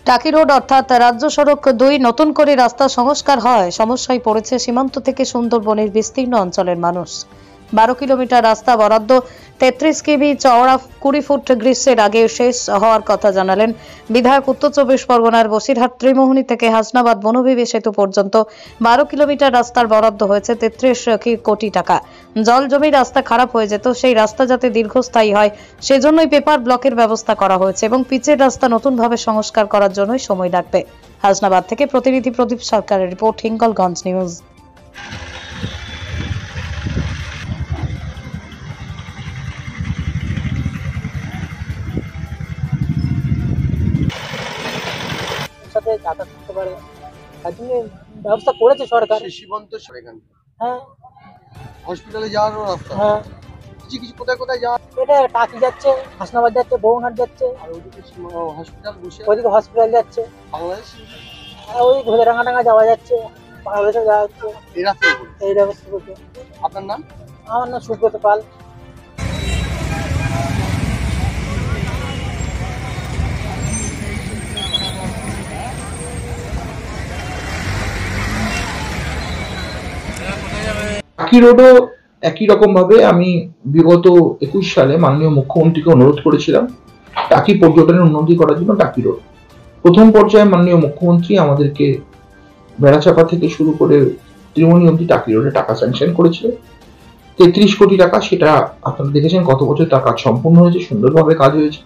টাকি রোড অর্থাৎ রাজ্য সড়ক ২ নতুন করে রাস্তা সংস্কার হয় সমস্যায় পড়েছে সীমান্ত থেকে সুন্দরবনের বিস্তীর্ণ অঞ্চলের মানুষ। ১২ কিলোমিটার রাস্তা বরাদ্দ ৩৩ কিমি চওড়া ২০ ফুট গ্রীষ্মের আগে শেষ হওয়ার কথা জানালেন বিধায়ক। উত্তর ২৪ পরগনার বসিরহাট ত্রিমোহনী থেকে হাসনাবাদ বনবিবি সেতু পর্যন্ত ১২ কিলোমিটার রাস্তার বরাদ্দ হয়েছে ৩৩ কোটি টাকা। জল জমি রাস্তা খারাপ হয়ে যেত, সেই রাস্তা যাতে দীর্ঘস্থায়ী হয় সেজন্যই পেপার ব্লকের ব্যবস্থা করা হয়েছে এবং পিচের রাস্তা নতুনভাবে সংস্কার করার জন্যই সময় লাগবে। হাসনাবাদ থেকে প্রতিনিধি প্রদীপ সরকারের রিপোর্ট, হিঙ্গলগঞ্জ নিউজ। সাথে যাতায়াত করতে পারে তার জন্য ব্যবস্থা করেছে সরকার। সীমান্ত এখানে হ্যাঁ, হসপিটালে যাওয়ার রাস্তা। হ্যাঁ, কিছু কিছু কোথায় কোথায় যাওয়া, এটা টাকি যাচ্ছে, হাসনাবাদ যাচ্ছে, বৌনহাট যাচ্ছে, আর ওইদিকে হসপিটাল বসে ওইদিকে হসপিটাল যাচ্ছে, বাংলাদেশ আর ওই ঘোড়াডাঙ্গা যাওয়া যাচ্ছে, বাংলাদেশে যাওয়া যাচ্ছে। এই রাস্তায় এই ব্যবস্থা করছে। আপনার নাম? আমার নাম সুব্রত পাল। টাকি রোডও একই রকম ভাবে আমি বিগত ২১ সালে মাননীয় মুখ্যমন্ত্রীকে অনুরোধ করেছিলাম টাকি পর্যটনের উন্নতি করার জন্য টাকি রোড। প্রথম পর্যায়ে মাননীয় মুখ্যমন্ত্রী আমাদেরকে বেড়াচাপা থেকে শুরু করে ত্রিমোহনী অবধি টাকি রোডে টাকা স্যাংশন করেছিল ৩৩ কোটি টাকা। সেটা আপনারা দেখেছেন গত বছর তার কাজ সম্পূর্ণ হয়েছে, সুন্দরভাবে কাজ হয়েছে।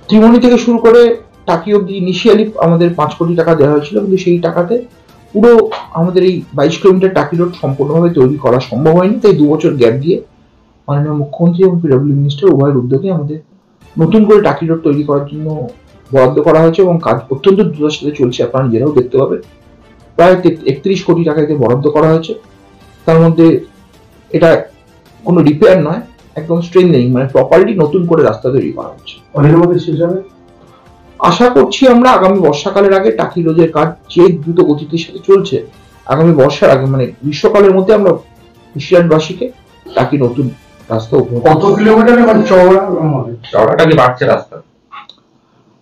ত্রিমোহনী থেকে শুরু করে টাকি অবধি ইনিশিয়ালি আমাদের ৫ কোটি টাকা দেওয়া হয়েছিল, কিন্তু সেই টাকাতে পুরো আমাদের এই ২২ কিলোমিটার টাকি রোড সম্পূর্ণভাবে তৈরি করা সম্ভব হয়নি। তাই ২ বছর গ্যাপ দিয়ে মাননীয় মুখ্যমন্ত্রী এবং পিডব্লিউডি মিনিস্টার উভয়ের উদ্যোগে আমাদের নতুন করে টাকি রোড তৈরি করার জন্য বরাদ্দ করা হয়েছে এবং কাজ অত্যন্ত দ্রুততার সাথে চলছে। আপনারা নিজেরাও দেখতে পাবেন প্রায় ৩১ কোটি টাকা এতে বরাদ্দ করা হয়েছে। তার মধ্যে এটা কোনো রিপেয়ার নয়, একদম স্ট্রেংথেনিং, মানে প্রপারলি নতুন করে রাস্তা তৈরি করা হচ্ছে। অনেকের মধ্যে শেষ হবে আশা করছি আমরা আগামী বর্ষাকালের আগে টাকি রোডের কাজ যে দ্রুত গতির সাথে চলছে, আগামী বর্ষার আগে মানে গ্রীষ্মকালের মধ্যে আমরা হুশিয়ারবাসীকে টাকি নতুন রাস্তা উপহার। কত কিলোমিটার মানে চওড়াটা কি বাড়ছে রাস্তা?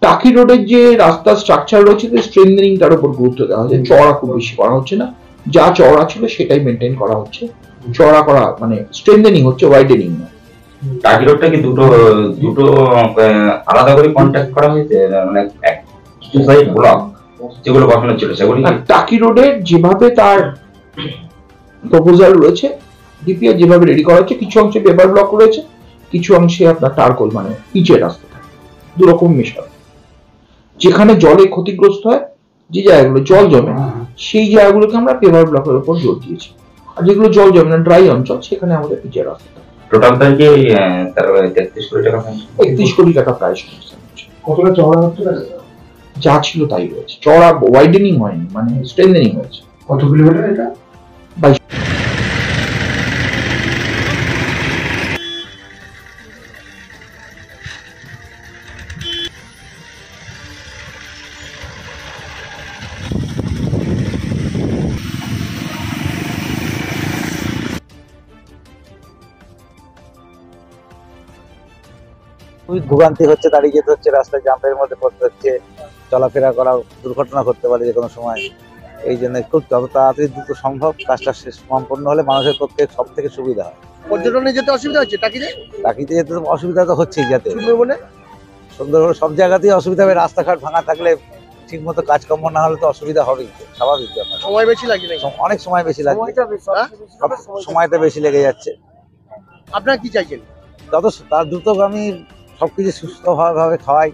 টাকি রোডের যে রাস্তা স্ট্রাকচার রয়েছে স্ট্রেংথেনিং তার উপর গুরুত্ব দেওয়া হচ্ছে। চওড়া খুব বেশি করা হচ্ছে না, যা চওড়া ছিল সেটাই মেনটেন করা হচ্ছে। চওড়া করা মানে স্ট্রেংথেনিং হচ্ছে, ওয়াইডেনিং নয়। টাকি রোডটা কি দুটো আলাদা করে কন্ট্যাক্ট করা হয়েছে, মানে কিছু সাইড ব্লক যেগুলো বসানো ছিল সেগুলি? টাকি রোডের যেভাবে তার প্রপোজাল রয়েছে, ডিপিআর যেভাবে রেডি করা হচ্ছে, কিছু অংশে পেপার ব্লক রয়েছে, কিছু অংশে আপনার টারকোল মানে পিচের রাস্তা, দুরকম মেশানো। যেখানে জলে ক্ষতিগ্রস্ত হয়, যে জায়গাগুলো জল জমে সেই জায়গাগুলোকে আমরা পেপার ব্লকের উপর জোর দিয়েছি, আর যেগুলো জল জমে না ড্রাই অঞ্চল সেখানে আমাদের পিচের রাস্তা। টোটাল তাই কি ৩৩ কোটি টাকা? ৩১ কোটি টাকা প্রায় সমস্যা হচ্ছে। কতটা চওড়া হচ্ছে? যা ছিল তাই রয়েছে, চওড়া ওয়াইডেনিং হয়নি, মানে স্ট্রেংথেনিং হয়েছে। কত কিলোমিটার এটা? ২২। খুবই ভোগান্তি হচ্ছে, দাঁড়িয়ে যেতে হচ্ছে, রাস্তায় জাম্পের মধ্যে পড়তে হচ্ছে, চলাফেরা করা দুর্ঘটনা করতে পারে যে কোনো সময়। এই জন্য খুব যত তাড়াতাড়ি দ্রুত সম্ভব কাজটা শেষ সম্পন্ন হলে মানুষের পক্ষে সব থেকে সুবিধা হয়। পর্যটনে যেতে অসুবিধা হচ্ছে টাকিতে? টাকিতে যেতে তো অসুবিধা তো হচ্ছেই, যাতে সুন্দরবনে সুন্দরবনে সব জায়গাতেই অসুবিধা হবে। রাস্তাঘাট ভাঙা থাকলে ঠিক মতো কাজকর্ম না হলে তো অসুবিধা হবেই, স্বাভাবিক ব্যাপার। সময় বেশি লাগে নাকি? অনেক সময় বেশি লাগবে, সময়টা বেশি লেগে যাচ্ছে। আপনারা কি চাইছেন? যত তার দ্রুতগামী সবকিছু সুস্থভাবে খাওয়াই।